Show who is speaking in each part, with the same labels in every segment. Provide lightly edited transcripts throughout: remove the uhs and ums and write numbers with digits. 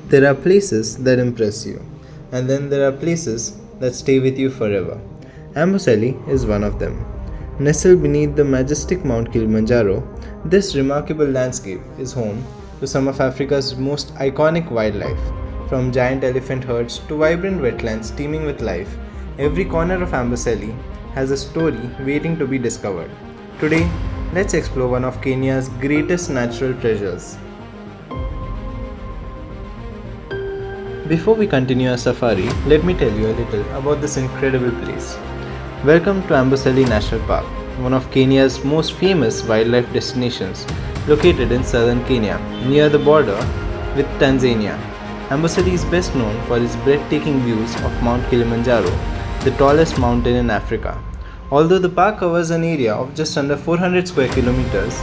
Speaker 1: There are places that impress you, and then there are places that stay with you forever. Amboseli is one of them. Nestled beneath the majestic Mount Kilimanjaro, this remarkable landscape is home to some of Africa's most iconic wildlife. From giant elephant herds to vibrant wetlands teeming with life, every corner of Amboseli has a story waiting to be discovered. Today, let's explore one of Kenya's greatest natural treasures. Before we continue our safari, let me tell you a little about this incredible place. Welcome to Amboseli National Park, one of Kenya's most famous wildlife destinations, located in southern Kenya, near the border with Tanzania. Amboseli is best known for its breathtaking views of Mount Kilimanjaro, the tallest mountain in Africa. Although the park covers an area of just under 400 square kilometers,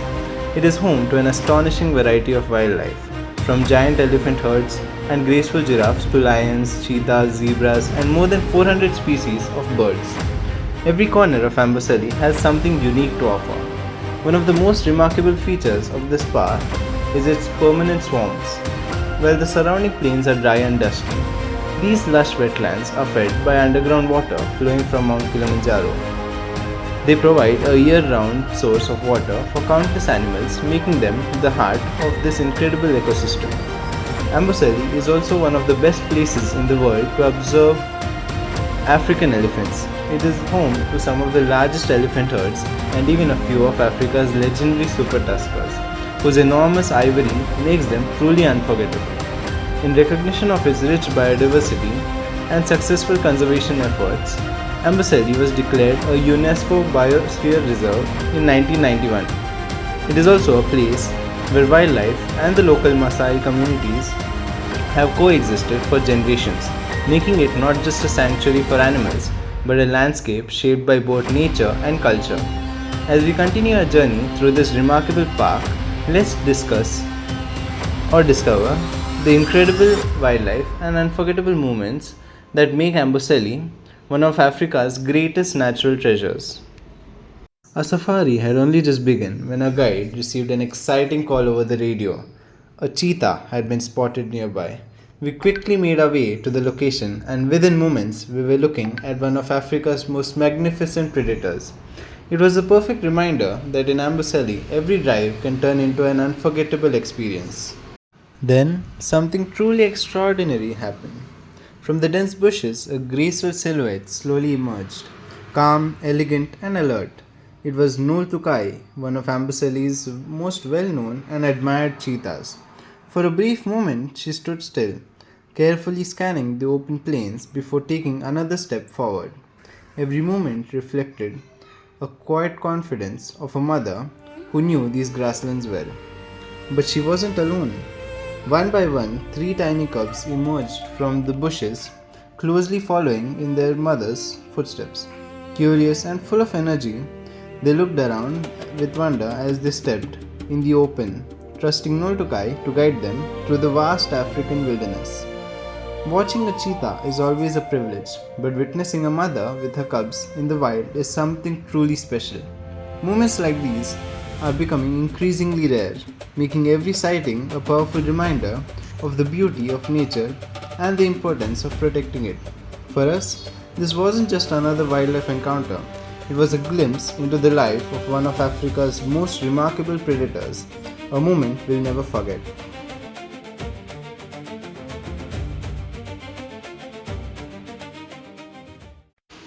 Speaker 1: it is home to an astonishing variety of wildlife, from giant elephant herds and graceful giraffes to lions, cheetahs, zebras, and more than 400 species of birds. Every corner of Amboseli has something unique to offer. One of the most remarkable features of this park is its permanent swamps. While the surrounding plains are dry and dusty, these lush wetlands are fed by underground water flowing from Mount Kilimanjaro. They provide a year-round source of water for countless animals, making them the heart of this incredible ecosystem. Amboseli is also one of the best places in the world to observe African elephants. It is home to some of the largest elephant herds and even a few of Africa's legendary super tuskers, whose enormous ivory makes them truly unforgettable. In recognition of its rich biodiversity and successful conservation efforts, Amboseli was declared a UNESCO Biosphere Reserve in 1991. It is also a place where wildlife and the local Maasai communities have coexisted for generations, making it not just a sanctuary for animals, but a landscape shaped by both nature and culture. As we continue our journey through this remarkable park, let's discuss or discover the incredible wildlife and unforgettable moments that make Amboseli one of Africa's greatest natural treasures. Our safari had only just begun when our guide received an exciting call over the radio. A cheetah had been spotted nearby. We quickly made our way to the location, and within moments we were looking at one of Africa's most magnificent predators. It was a perfect reminder that in Amboseli every drive can turn into an unforgettable experience. Then something truly extraordinary happened. From the dense bushes, a graceful silhouette slowly emerged, calm, elegant, and alert. It was Noltukai, one of Amboseli's most well-known and admired cheetahs. For a brief moment, she stood still, carefully scanning the open plains before taking another step forward. Every moment reflected a quiet confidence of a mother who knew these grasslands well. But she wasn't alone. One by one, three tiny cubs emerged from the bushes, closely following in their mother's footsteps. Curious and full of energy, they looked around with wonder as they stepped in the open, trusting Noltukai to guide them through the vast African wilderness. Watching a cheetah is always a privilege, but witnessing a mother with her cubs in the wild is something truly special. Moments like these are becoming increasingly rare, making every sighting a powerful reminder of the beauty of nature and the importance of protecting it. For us, this wasn't just another wildlife encounter, it was a glimpse into the life of one of Africa's most remarkable predators, a moment we'll never forget.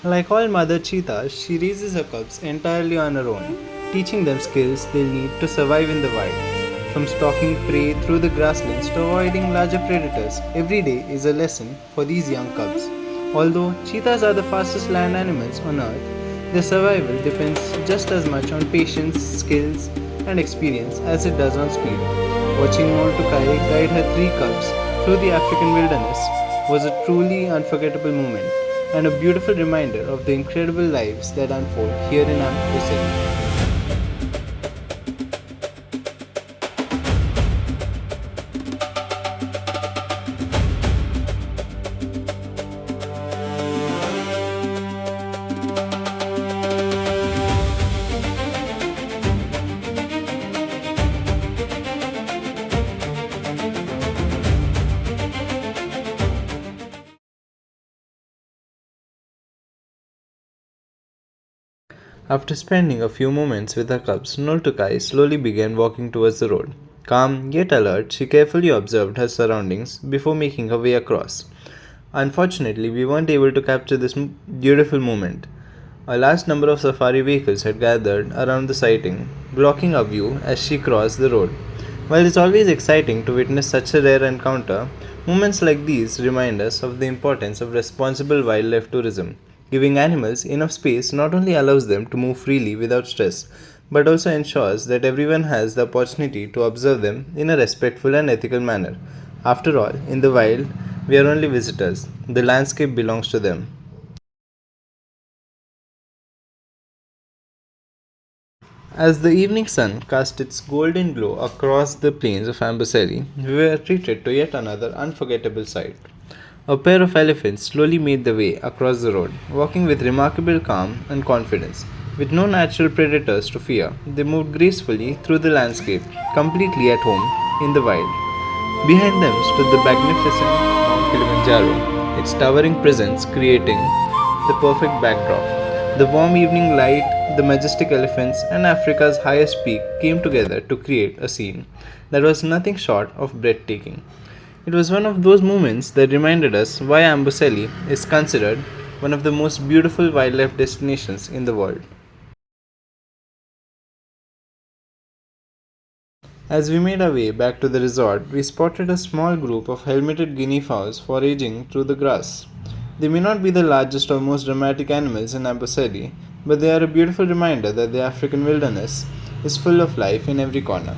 Speaker 1: Like all mother cheetahs, she raises her cubs entirely on her own, teaching them skills they'll need to survive in the wild. From stalking prey through the grasslands to avoiding larger predators, every day is a lesson for these young cubs. Although cheetahs are the fastest land animals on earth, their survival depends just as much on patience, skills, and experience as it does on speed. Watching Noltukai guide her three cubs through the African wilderness was a truly unforgettable moment and a beautiful reminder of the incredible lives that unfold here in Amboseli. After spending a few moments with her cubs, Noltukai slowly began walking towards the road. Calm yet alert, she carefully observed her surroundings before making her way across. Unfortunately, we weren't able to capture this beautiful moment. A large number of safari vehicles had gathered around the sighting, blocking our view as she crossed the road. While it's always exciting to witness such a rare encounter, moments like these remind us of the importance of responsible wildlife tourism. Giving animals enough space not only allows them to move freely without stress, but also ensures that everyone has the opportunity to observe them in a respectful and ethical manner. After all, in the wild, we are only visitors. The landscape belongs to them. As the evening sun cast its golden glow across the plains of Amboseli, we were treated to yet another unforgettable sight. A pair of elephants slowly made their way across the road, walking with remarkable calm and confidence. With no natural predators to fear, they moved gracefully through the landscape, completely at home in the wild. Behind them stood the magnificent Mount Kilimanjaro, its towering presence creating the perfect backdrop. The warm evening light, the majestic elephants, and Africa's highest peak came together to create a scene that was nothing short of breathtaking. It was one of those moments that reminded us why Amboseli is considered one of the most beautiful wildlife destinations in the world. As we made our way back to the resort, we spotted a small group of helmeted guinea fowls foraging through the grass. They may not be the largest or most dramatic animals in Amboseli, but they are a beautiful reminder that the African wilderness is full of life in every corner.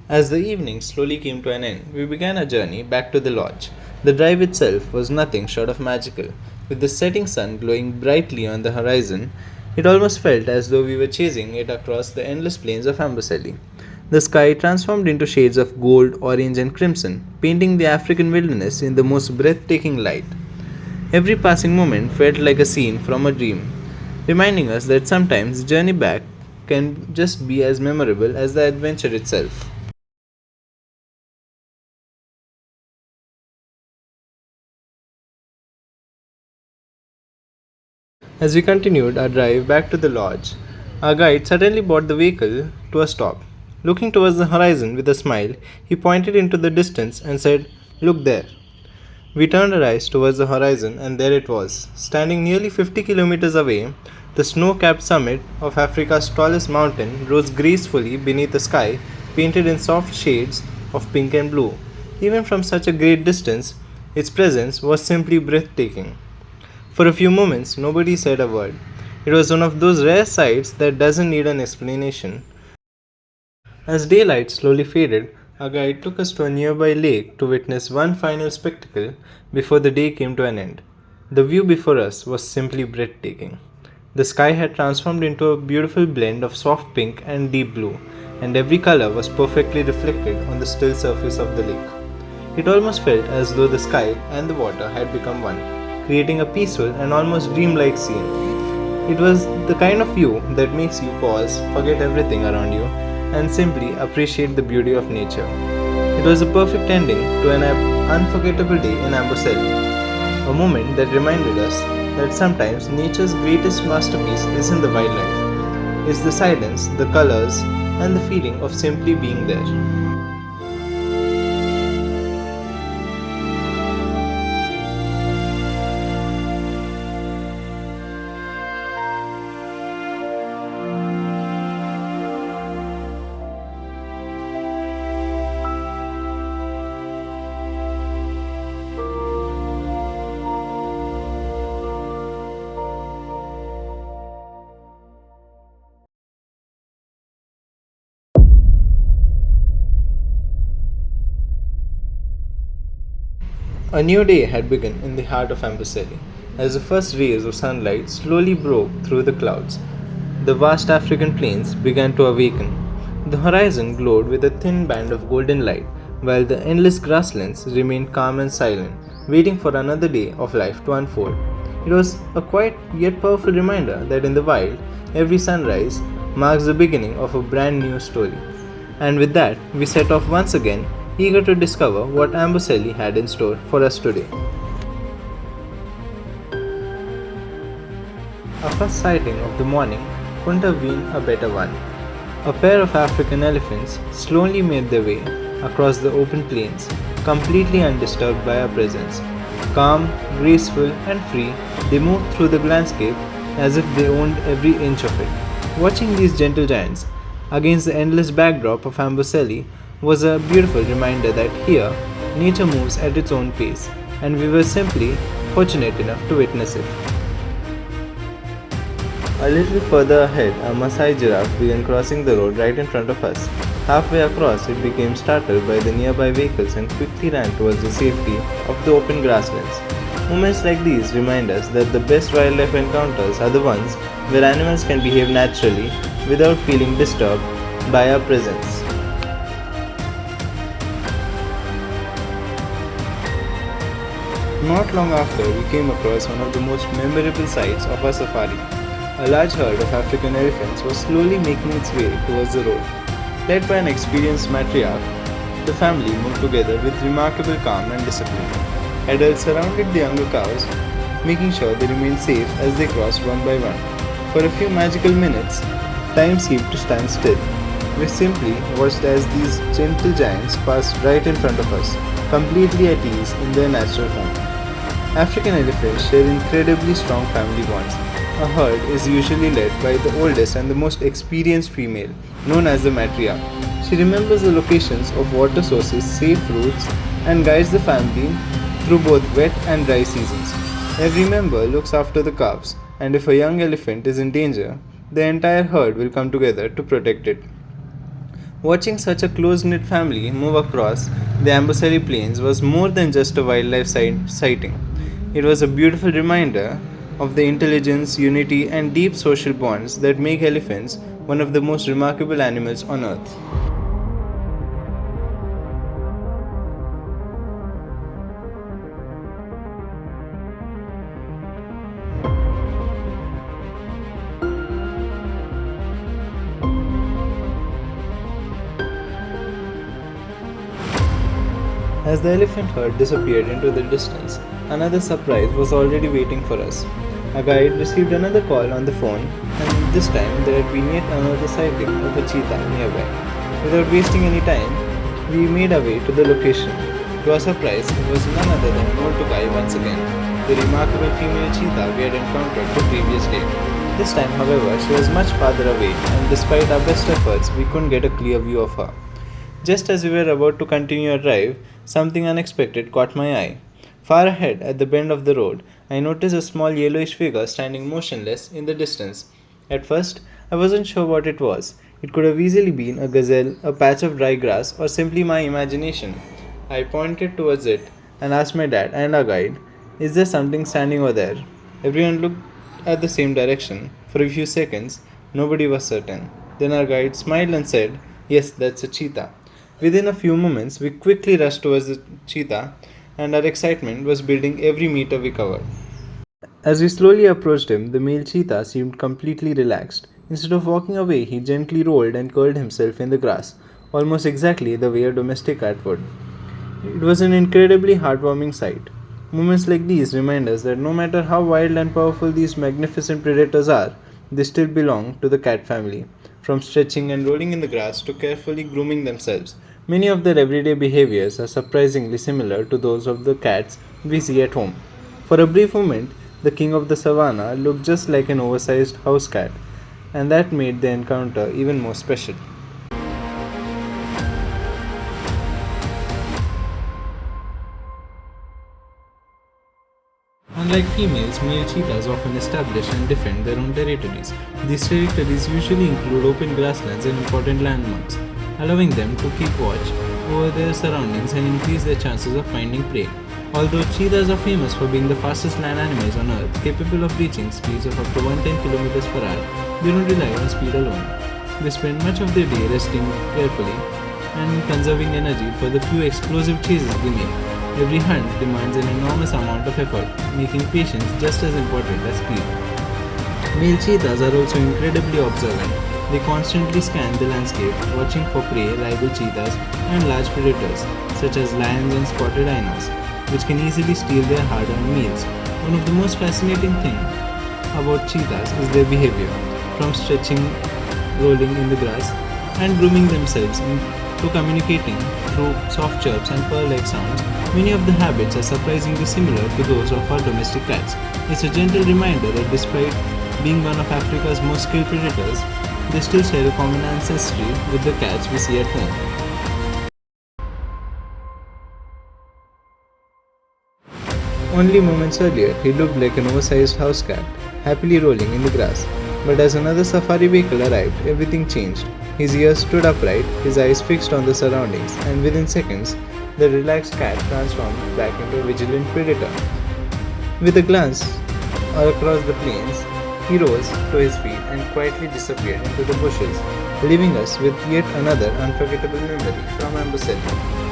Speaker 1: As the evening slowly came to an end, we began our journey back to the lodge. The drive itself was nothing short of magical. With the setting sun glowing brightly on the horizon, it almost felt as though we were chasing it across the endless plains of Amboseli. The sky transformed into shades of gold, orange, and crimson, painting the African wilderness in the most breathtaking light. Every passing moment felt like a scene from a dream, reminding us that sometimes the journey back can just be as memorable as the adventure itself. As we continued our drive back to the lodge, our guide suddenly brought the vehicle to a stop. Looking towards the horizon with a smile, he pointed into the distance and said, "Look there." We turned our eyes towards the horizon, and there it was. Standing nearly 50 kilometers away, the snow capped summit of Africa's tallest mountain rose gracefully beneath a sky painted in soft shades of pink and blue. Even from such a great distance, its presence was simply breathtaking. For a few moments, nobody said a word. It was one of those rare sights that doesn't need an explanation. As daylight slowly faded, our guide took us to a nearby lake to witness one final spectacle before the day came to an end. The view before us was simply breathtaking. The sky had transformed into a beautiful blend of soft pink and deep blue, and every color was perfectly reflected on the still surface of the lake. It almost felt as though the sky and the water had become one, creating a peaceful and almost dreamlike scene. It was the kind of view that makes you pause, forget everything around you, and simply appreciate the beauty of nature. It was a perfect ending to an unforgettable day in Amboseli, a moment that reminded us that sometimes nature's greatest masterpiece isn't the wildlife, it's the silence, the colors, and the feeling of simply being there. A new day had begun in the heart of Amboseli. As the first rays of sunlight slowly broke through the clouds, the vast African plains began to awaken. The horizon glowed with a thin band of golden light, while the endless grasslands remained calm and silent, waiting for another day of life to unfold. It was a quiet yet powerful reminder that in the wild, every sunrise marks the beginning of a brand new story. And with that, we set off once again, eager to discover what Amboseli had in store for us today. Our first sighting of the morning couldn't have been a better one. A pair of African elephants slowly made their way across the open plains, completely undisturbed by our presence. Calm, graceful, and free, they moved through the landscape as if they owned every inch of it. Watching these gentle giants against the endless backdrop of Amboseli was a beautiful reminder that here, nature moves at its own pace, and we were simply fortunate enough to witness it. A little further ahead, a Maasai giraffe began crossing the road right in front of us. Halfway across, it became startled by the nearby vehicles and quickly ran towards the safety of the open grasslands. Moments like these remind us that the best wildlife encounters are the ones where animals can behave naturally without feeling disturbed by our presence. Not long after, we came across one of the most memorable sights of our safari. A large herd of African elephants was slowly making its way towards the road. Led by an experienced matriarch, the family moved together with remarkable calm and discipline. Adults surrounded the younger cows, making sure they remained safe as they crossed one by one. For a few magical minutes, time seemed to stand still. We simply watched as these gentle giants passed right in front of us, completely at ease in their natural home. African elephants share incredibly strong family bonds. A herd is usually led by the oldest and the most experienced female, known as the matriarch. She remembers the locations of water sources, safe routes, and guides the family through both wet and dry seasons. Every member looks after the calves, and if a young elephant is in danger, the entire herd will come together to protect it. Watching such a close-knit family move across the Amboseli Plains was more than just a wildlife sighting. It was a beautiful reminder of the intelligence, unity, and deep social bonds that make elephants one of the most remarkable animals on earth. As the elephant herd disappeared into the distance, another surprise was already waiting for us. A guide received another call on the phone, and this time there had been yet another sighting of a cheetah nearby. Without wasting any time, we made our way to the location. To our surprise, it was none other than Noltukai once again, the remarkable female cheetah we had encountered the previous day. This time, however, she was much farther away, and despite our best efforts, we couldn't get a clear view of her. Just as we were about to continue our drive, something unexpected caught my eye. Far ahead, at the bend of the road, I noticed a small yellowish figure standing motionless in the distance. At first, I wasn't sure what it was. It could have easily been a gazelle, a patch of dry grass, or simply my imagination. I pointed towards it and asked my dad and our guide, "Is there something standing over there?" Everyone looked at the same direction. For a few seconds, nobody was certain. Then our guide smiled and said, "Yes, that's a cheetah." Within a few moments, we quickly rushed towards the cheetah, and our excitement was building every meter we covered. As we slowly approached him, the male cheetah seemed completely relaxed. Instead of walking away, he gently rolled and curled himself in the grass, almost exactly the way a domestic cat would. It was an incredibly heartwarming sight. Moments like these remind us that no matter how wild and powerful these magnificent predators are, they still belong to the cat family. From stretching and rolling in the grass to carefully grooming themselves, many of their everyday behaviors are surprisingly similar to those of the cats we see at home. For a brief moment, the king of the savannah looked just like an oversized house cat, and that made the encounter even more special. Unlike females, male cheetahs often establish and defend their own territories. These territories usually include open grasslands and important landmarks, allowing them to keep watch over their surroundings and increase their chances of finding prey. Although cheetahs are famous for being the fastest land animals on earth, capable of reaching speeds of up to 110 km per hour, they don't rely on speed alone. They spend much of their day resting carefully and conserving energy for the few explosive chases they make. Every hunt demands an enormous amount of effort, making patience just as important as speed. Male cheetahs are also incredibly observant. They constantly scan the landscape, watching for prey, rival cheetahs, and large predators such as lions and spotted hyenas, which can easily steal their hard-earned meals. One of the most fascinating things about cheetahs is their behavior, from stretching, rolling in the grass, and grooming themselves to communicating through soft chirps and purr-like sounds. Many of the habits are surprisingly similar to those of our domestic cats. It's a gentle reminder that despite being one of Africa's most skilled predators, they still share a common ancestry with the cats we see at home. Only moments earlier, he looked like an oversized house cat, happily rolling in the grass. But as another safari vehicle arrived, everything changed. His ears stood upright, his eyes fixed on the surroundings, and within seconds, the relaxed cat transformed back into a vigilant predator. With a glance across the plains, he rose to his feet and quietly disappeared into the bushes, leaving us with yet another unforgettable memory from Amboseli.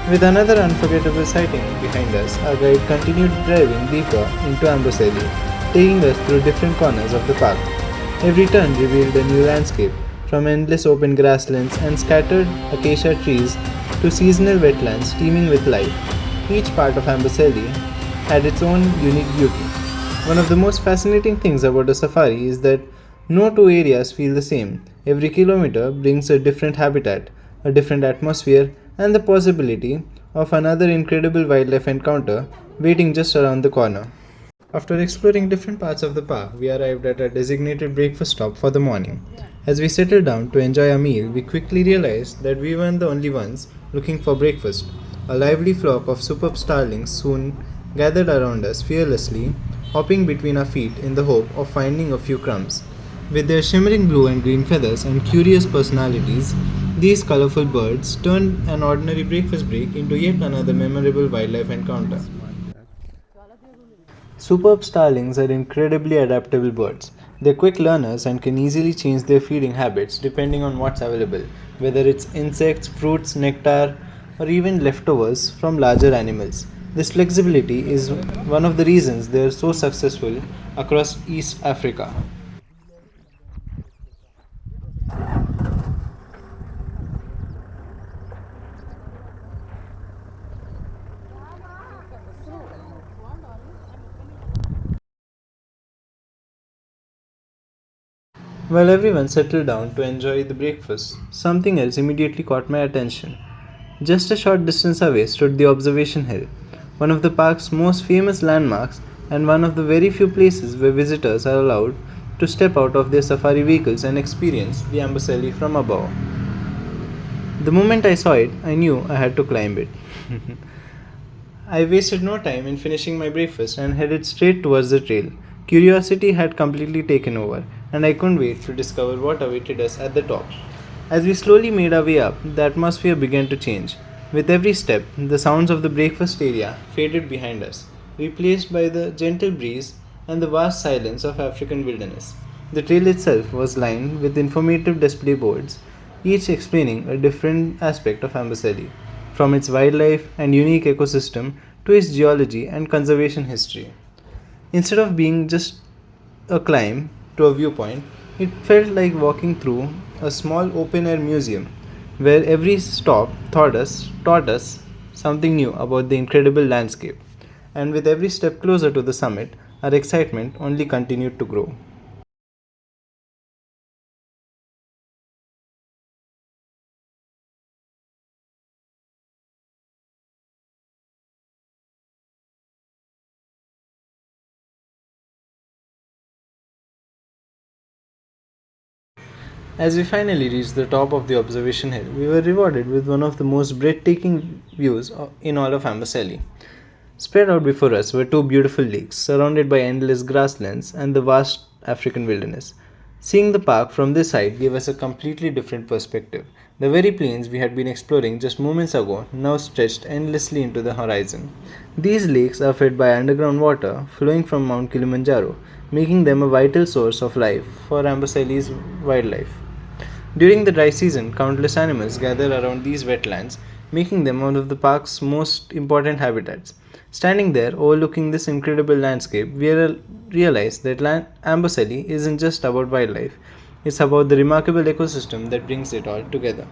Speaker 1: With another unforgettable sighting behind us, our guide continued driving deeper into Amboseli, taking us through different corners of the park. Every turn revealed a new landscape, from endless open grasslands and scattered acacia trees to seasonal wetlands teeming with life. Each part of Amboseli had its own unique beauty. One of the most fascinating things about a safari is that no two areas feel the same. Every kilometer brings a different habitat, a different atmosphere, and the possibility of another incredible wildlife encounter waiting just around the corner. After exploring different parts of the park, we arrived at a designated breakfast stop for the morning. As we settled down to enjoy our meal, we quickly realized that we weren't the only ones looking for breakfast. A lively flock of superb starlings soon gathered around us fearlessly, hopping between our feet in the hope of finding a few crumbs. With their shimmering blue and green feathers and curious personalities, these colorful birds turned an ordinary breakfast break into yet another memorable wildlife encounter. Superb starlings are incredibly adaptable birds. They're quick learners and can easily change their feeding habits depending on what's available, whether it's insects, fruits, nectar, or even leftovers from larger animals. This flexibility is one of the reasons they are so successful across East Africa. While everyone settled down to enjoy the breakfast, something else immediately caught my attention. Just a short distance away stood the observation hill, one of the park's most famous landmarks and one of the very few places where visitors are allowed to step out of their safari vehicles and experience the Amboseli from above. The moment I saw it, I knew I had to climb it. I wasted no time in finishing my breakfast and headed straight towards the trail. Curiosity had completely taken over, and I couldn't wait to discover what awaited us at the top. As we slowly made our way up, the atmosphere began to change. With every step, the sounds of the breakfast area faded behind us, replaced by the gentle breeze and the vast silence of African wilderness. The trail itself was lined with informative display boards, each explaining a different aspect of Amboseli, from its wildlife and unique ecosystem to its geology and conservation history. Instead of being just a climb to a viewpoint, it felt like walking through a small open air museum where every stop taught us something new about the incredible landscape. And with every step closer to the summit, our excitement only continued to grow. As we finally reached the top of the observation hill, we were rewarded with one of the most breathtaking views in all of Amboseli. Spread out before us were two beautiful lakes, surrounded by endless grasslands and the vast African wilderness. Seeing the park from this side gave us a completely different perspective. The very plains we had been exploring just moments ago now stretched endlessly into the horizon. These lakes are fed by underground water flowing from Mount Kilimanjaro, making them a vital source of life for Amboseli's wildlife. During the dry season, countless animals gather around these wetlands, making them one of the park's most important habitats. Standing there, overlooking this incredible landscape, we realize that Amboseli isn't just about wildlife, it's about the remarkable ecosystem that brings it all together.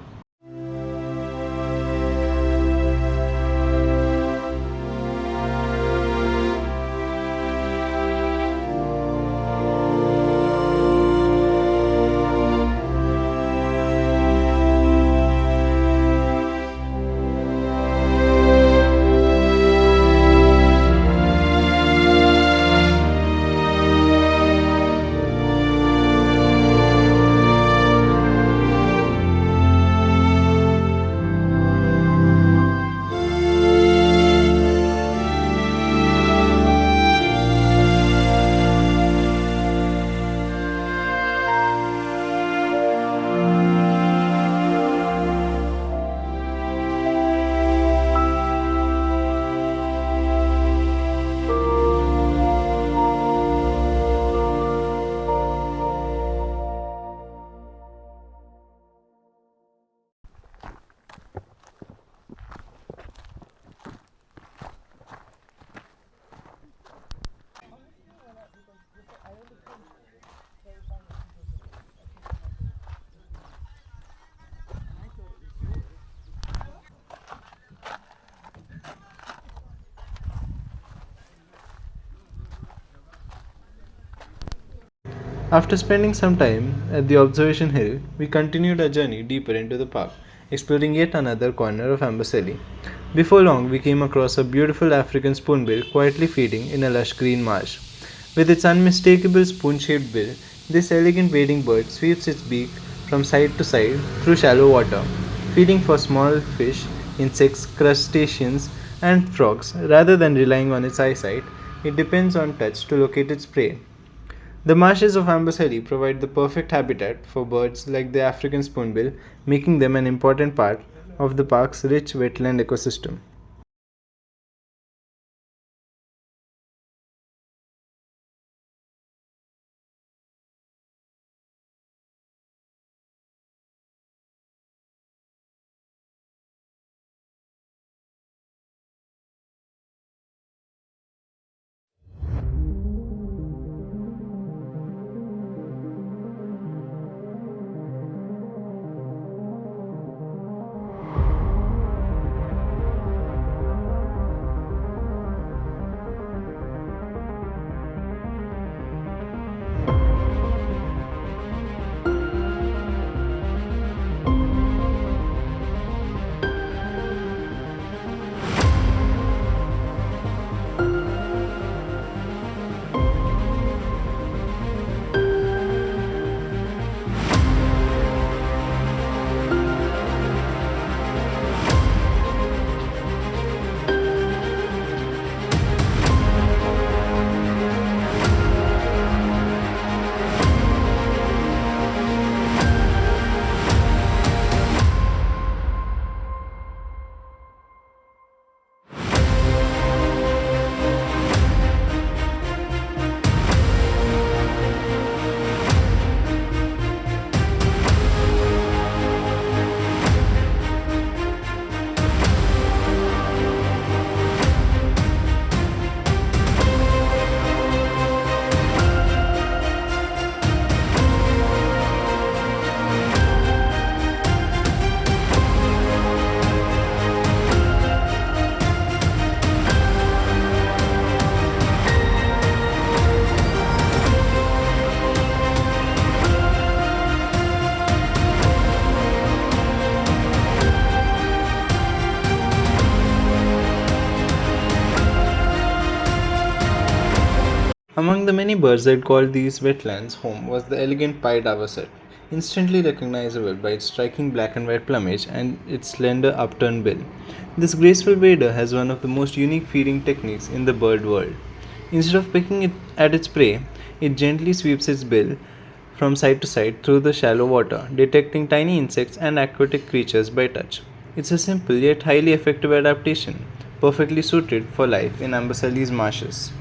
Speaker 1: After spending some time at the observation hill, we continued our journey deeper into the park, exploring yet another corner of Amboseli. Before long, we came across a beautiful African spoonbill quietly feeding in a lush green marsh. With its unmistakable spoon shaped bill, this elegant wading bird sweeps its beak from side to side through shallow water, feeding for small fish, insects, crustaceans, and frogs. Rather than relying on its eyesight, it depends on touch to locate its prey. The marshes of Amboseli provide the perfect habitat for birds like the African spoonbill, making them an important part of the park's rich wetland ecosystem. Among the many birds that called these wetlands home was the elegant pied avocet. instantly recognizable by its striking black and white plumage and its slender upturned bill. This graceful wader has one of the most unique feeding techniques in the bird world. Instead of picking it at its prey, it gently sweeps its bill from side to side through the shallow water, detecting tiny insects and aquatic creatures by touch. It's a simple yet highly effective adaptation, perfectly suited for life in Amboseli's marshes.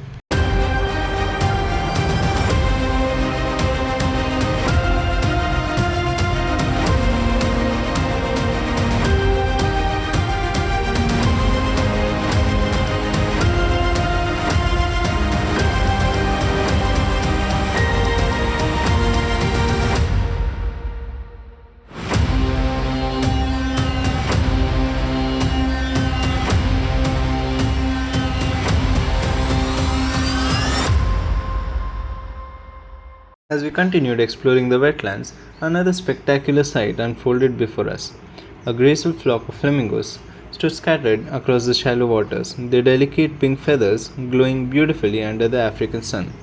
Speaker 1: As we continued exploring the wetlands, another spectacular sight unfolded before us. A graceful flock of flamingos stood scattered across the shallow waters, their delicate pink feathers glowing beautifully under the African sun.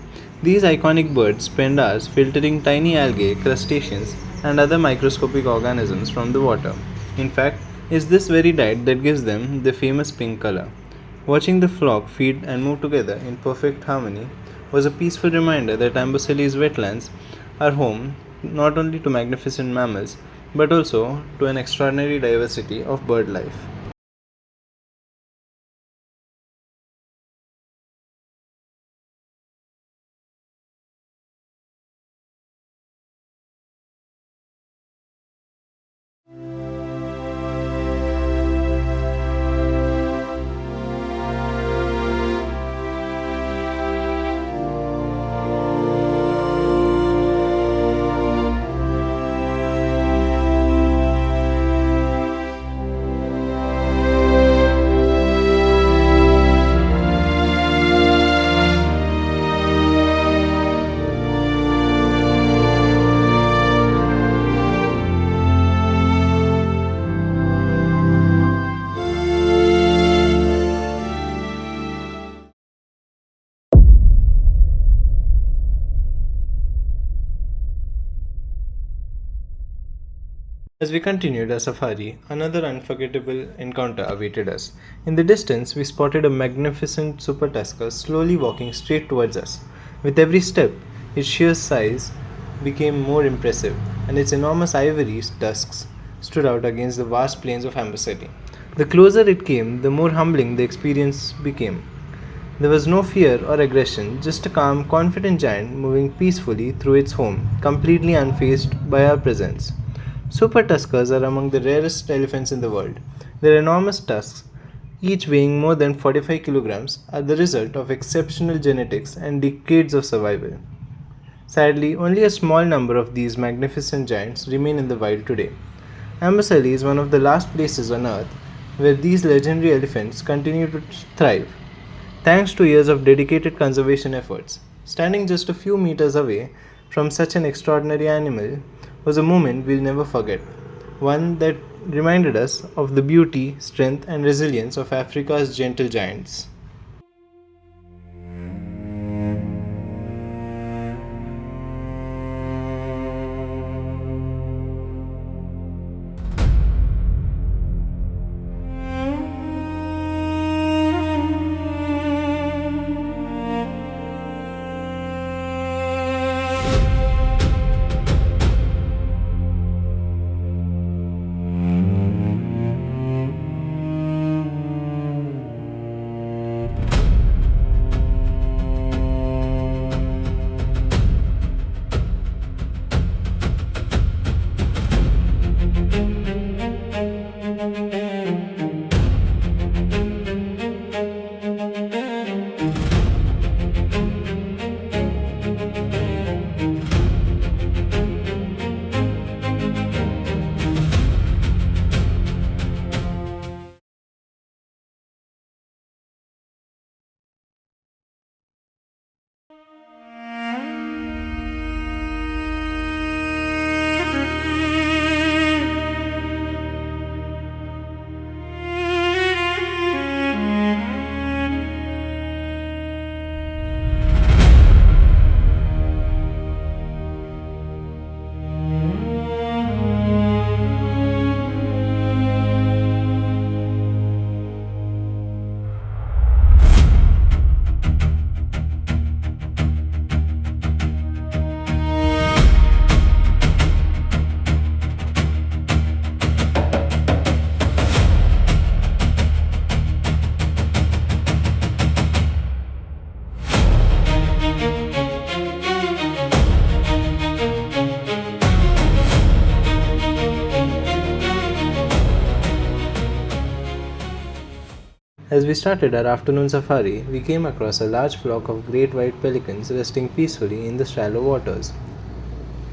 Speaker 1: These iconic birds spend hours filtering tiny algae, crustaceans, and other microscopic organisms from the water. In fact, it's this very diet that gives them the famous pink color. Watching the flock feed and move together in perfect harmony was a peaceful reminder that Amboseli's wetlands are home not only to magnificent mammals but also to an extraordinary diversity of bird life. As we continued our safari, another unforgettable encounter awaited us. In the distance, we spotted a magnificent super tusker slowly walking straight towards us. With every step, its sheer size became more impressive, and its enormous ivory tusks stood out against the vast plains of Amboseli. The closer it came, the more humbling the experience became. There was no fear or aggression, just a calm, confident giant moving peacefully through its home, completely unfazed by our presence. Super tuskers are among the rarest elephants in the world. Their enormous tusks, each weighing more than 45 kilograms, are the result of exceptional genetics and decades of survival. Sadly, only a small number of these magnificent giants remain in the wild today. Amboseli is one of the last places on earth where these legendary elephants continue to thrive, thanks to years of dedicated conservation efforts. Standing just a few meters away from such an extraordinary animal was a moment we'll never forget, one that reminded us of the beauty, strength, and resilience of Africa's gentle giants. As we started our afternoon safari, we came across a large flock of great white pelicans resting peacefully in the shallow waters.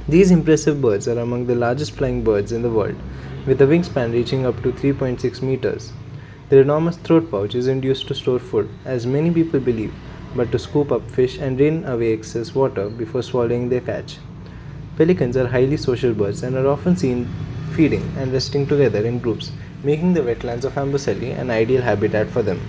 Speaker 1: These impressive birds are among the largest flying birds in the world, with a wingspan reaching up to 3.6 meters. Their enormous throat pouch isn't used to store food, as many people believe, but to scoop up fish and drain away excess water before swallowing their catch. Pelicans are highly social birds and are often seen feeding and resting together in groups, making the wetlands of Amboseli an ideal habitat for them.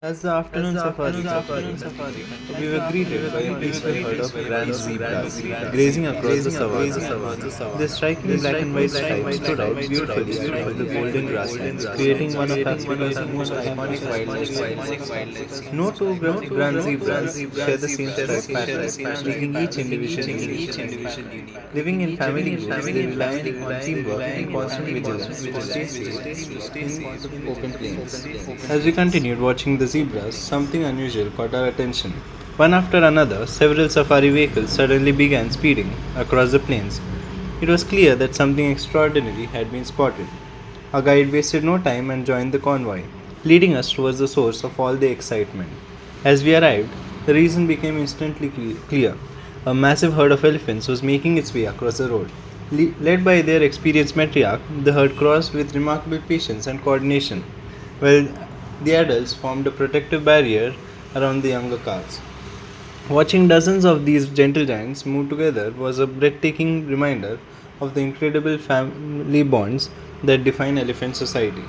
Speaker 1: As the afternoon safari continued, we were greeted by a peaceful herd of grand zebras grazing across the savanna. Their striking black and white stripes stood out beautifully across the golden grasslands, creating one of Africa's most iconic wildlife sites. No two grand zebras share the same stripe pattern, making each individual unique. Living in family groups, they rely on teamwork and constant vigilance to stay safe in open plains. As we continued watching the zebras, something unusual caught our attention. One after another, several safari vehicles suddenly began speeding across the plains. It was clear that something extraordinary had been spotted. Our guide wasted no time and joined the convoy, leading us towards the source of all the excitement. As we arrived, the reason became instantly clear. A massive herd of elephants was making its way across the road. Led by their experienced matriarch, the herd crossed with remarkable patience and coordination, while the adults formed a protective barrier around the younger calves. Watching dozens of these gentle giants move together was a breathtaking reminder of the incredible family bonds that define elephant society.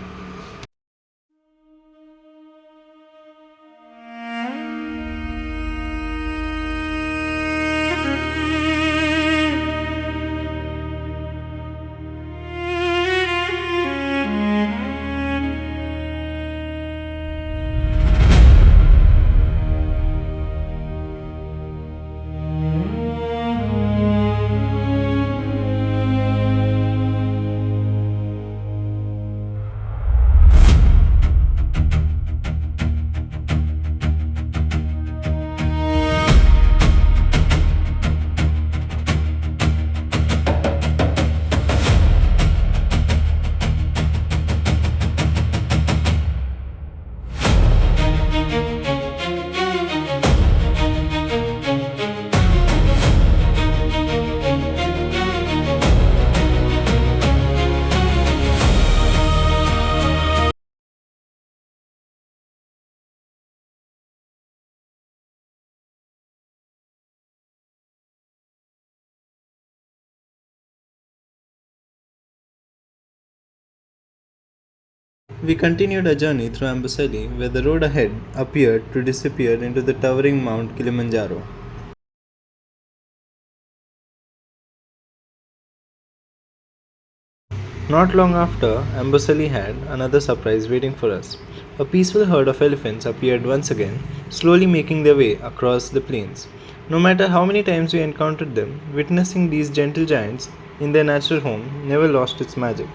Speaker 1: We continued our journey through Amboseli, where the road ahead appeared to disappear into the towering Mount Kilimanjaro. Not long after, Amboseli had another surprise waiting for us. A peaceful herd of elephants appeared once again, slowly making their way across the plains. No matter how many times we encountered them, witnessing these gentle giants in their natural home never lost its magic.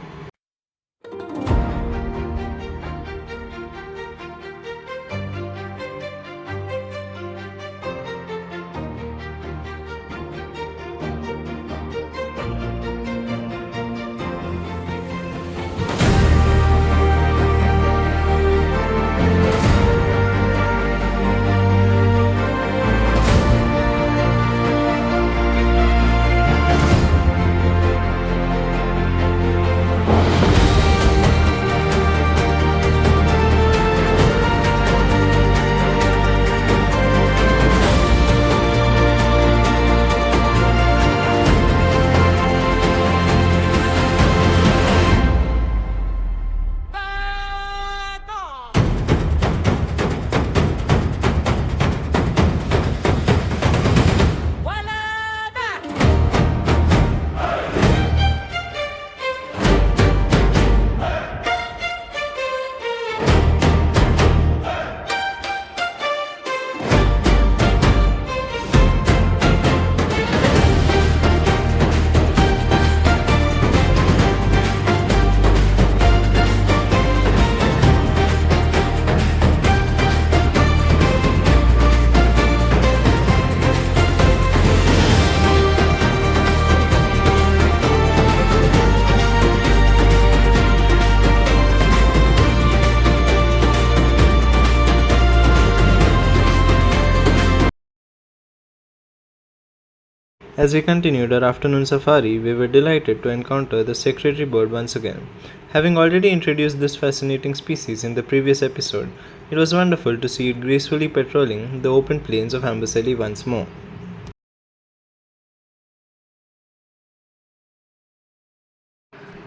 Speaker 1: As we continued our afternoon safari, we were delighted to encounter the secretary bird once again. Having already introduced this fascinating species in the previous episode, it was wonderful to see it gracefully patrolling the open plains of Amboseli once more.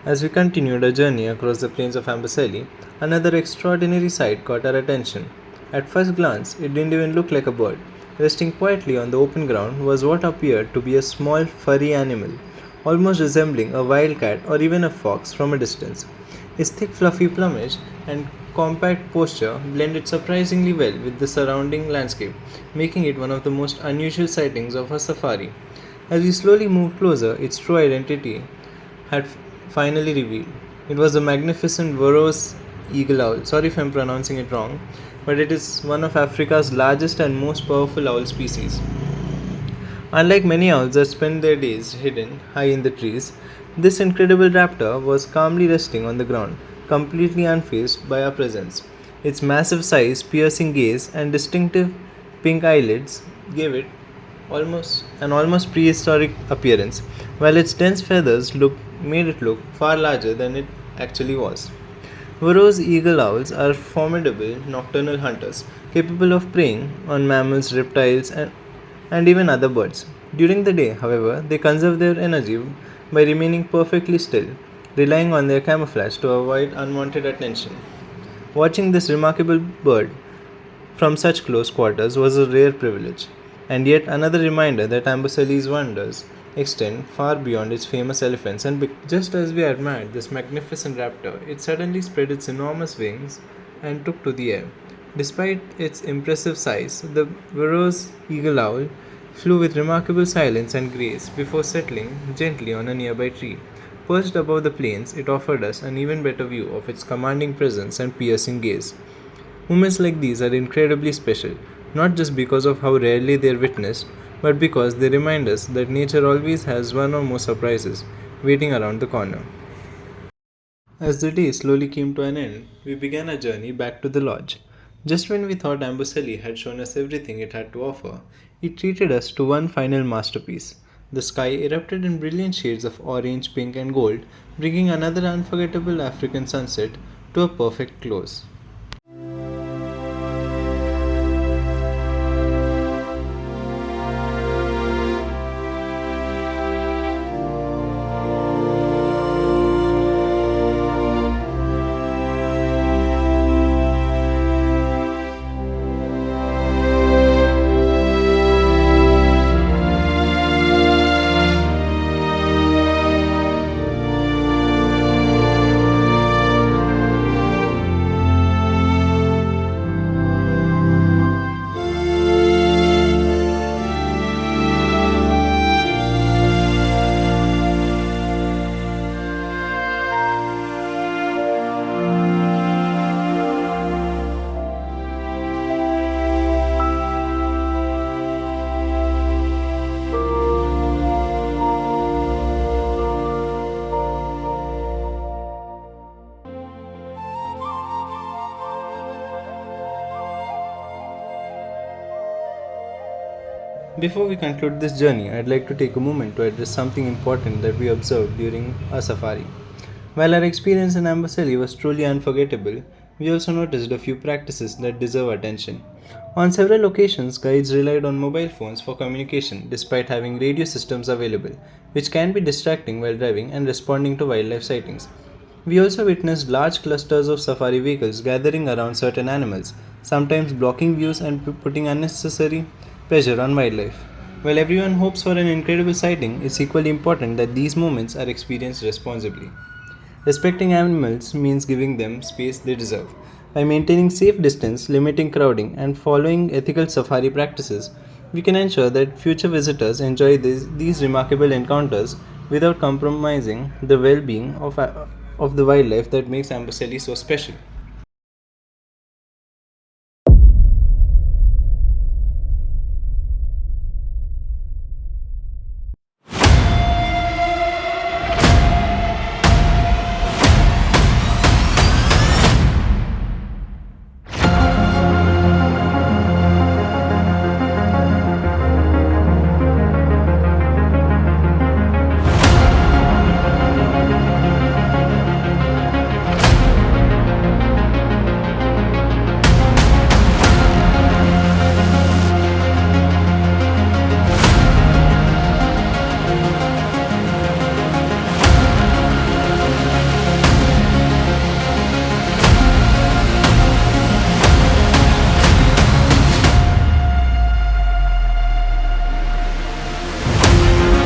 Speaker 1: As we continued our journey across the plains of Amboseli, another extraordinary sight caught our attention. At first glance, it didn't even look like a bird. Resting quietly on the open ground was what appeared to be a small, furry animal, almost resembling a wildcat or even a fox from a distance. Its thick, fluffy plumage and compact posture blended surprisingly well with the surrounding landscape, making it one of the most unusual sightings of our safari. As we slowly moved closer, its true identity had finally revealed. It was the magnificent Verreaux eagle owl. Sorry if I'm pronouncing it wrong, but it is one of Africa's largest and most powerful owl species. Unlike many owls that spend their days hidden high in the trees, this incredible raptor was calmly resting on the ground, completely unfazed by our presence. Its massive size, piercing gaze, and distinctive pink eyelids gave it almost prehistoric appearance, while its dense feathers made it look far larger than it actually was. Verreaux eagle owls are formidable nocturnal hunters, capable of preying on mammals, reptiles, and even other birds. During the day, however, they conserve their energy by remaining perfectly still, relying on their camouflage to avoid unwanted attention. Watching this remarkable bird from such close quarters was a rare privilege, and yet another reminder that Amboseli's wonders extend far beyond its famous elephants. And just as we admired this magnificent raptor, it suddenly spread its enormous wings and took to the air. Despite its impressive size, the Verreaux eagle owl flew with remarkable silence and grace before settling gently on a nearby tree. Perched above the plains, it offered us an even better view of its commanding presence and piercing gaze. Moments like these are incredibly special, not just because of how rarely they are witnessed, but because they remind us that nature always has one or more surprises waiting around the corner. As the day slowly came to an end, we began our journey back to the lodge. Just when we thought Amboseli had shown us everything it had to offer, it treated us to one final masterpiece. The sky erupted in brilliant shades of orange, pink, and gold, bringing another unforgettable African sunset to a perfect close. Before we conclude this journey, I'd like to take a moment to address something important that we observed during our safari. While our experience in Amboseli was truly unforgettable, we also noticed a few practices that deserve attention. On several occasions, guides relied on mobile phones for communication despite having radio systems available, which can be distracting while driving and responding to wildlife sightings. We also witnessed large clusters of safari vehicles gathering around certain animals, sometimes blocking views and putting unnecessary pressure on wildlife. While everyone hopes for an incredible sighting, it's equally important that these moments are experienced responsibly. Respecting animals means giving them space they deserve. By maintaining safe distance, limiting crowding, and following ethical safari practices, we can ensure that future visitors enjoy these remarkable encounters without compromising the well being of the wildlife that makes Amboseli so special.